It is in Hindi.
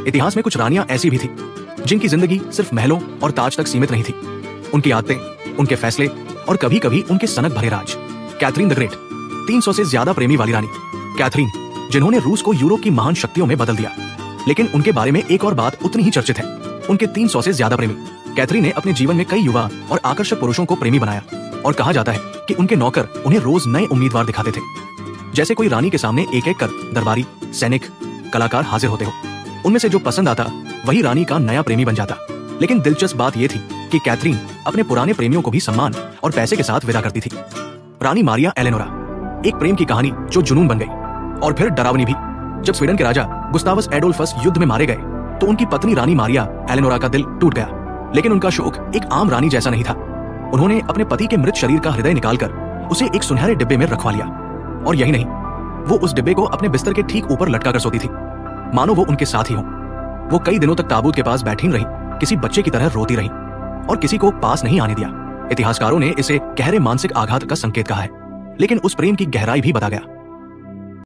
इतिहास में कुछ रानियां ऐसी भी थी जिनकी जिंदगी सिर्फ महलों और ताज तक सीमित नहीं थी। उनकी आदतें, उनके फैसले और कभी कभी उनके सनक भरे राज। कैथरीन द ग्रेट, 300 से ज्यादा प्रेमी वाली रानी कैथरीन, जिन्होंने रूस को यूरोप की महान शक्तियों में बदल दिया। लेकिन उनके बारे में एक और बात उतनी ही चर्चित है, उनके 300 से ज्यादा प्रेमी। कैथरीन ने अपने जीवन में कई युवा और आकर्षक पुरुषों को प्रेमी बनाया और कहा जाता है कि उनके नौकर उन्हें रोज नए उम्मीदवार दिखाते थे। जैसे कोई रानी के सामने एक एक कर दरबारी, सैनिक, कलाकार हाजिर होते हो। उनमें से जो पसंद आता वही रानी का नया प्रेमी बन जाता। लेकिन दिलचस्प बात यह थी कि कैथरीन अपने पुराने प्रेमियों को भी सम्मान और पैसे के साथ विदा करती थी। रानी मारिया एलेनोरा, एक प्रेम की कहानी जो जुनून बन गई और फिर डरावनी भी। जब स्वीडन के राजा गुस्तावस एडोल्फस युद्ध में मारे गए तो उनकी पत्नी रानी मारिया एलेनोरा का दिल टूट गया। लेकिन उनका शोक एक आम रानी जैसा नहीं था। उन्होंने अपने पति के मृत शरीर का हृदय निकालकर उसे एक सुनहरे डिब्बे में रखवा लिया। और यही नहीं, वो उस डिब्बे को अपने बिस्तर के ठीक ऊपर लटका कर सोती थी, मानो वो उनके साथ ही हो। वो कई दिनों तक ताबूत के पास बैठी रही, किसी बच्चे की तरह रोती रही और किसी को पास नहीं आने दिया। इतिहासकारों ने इसे गहरे मानसिक आघात का संकेत कहा है, लेकिन उस प्रेम की गहराई भी बता गया।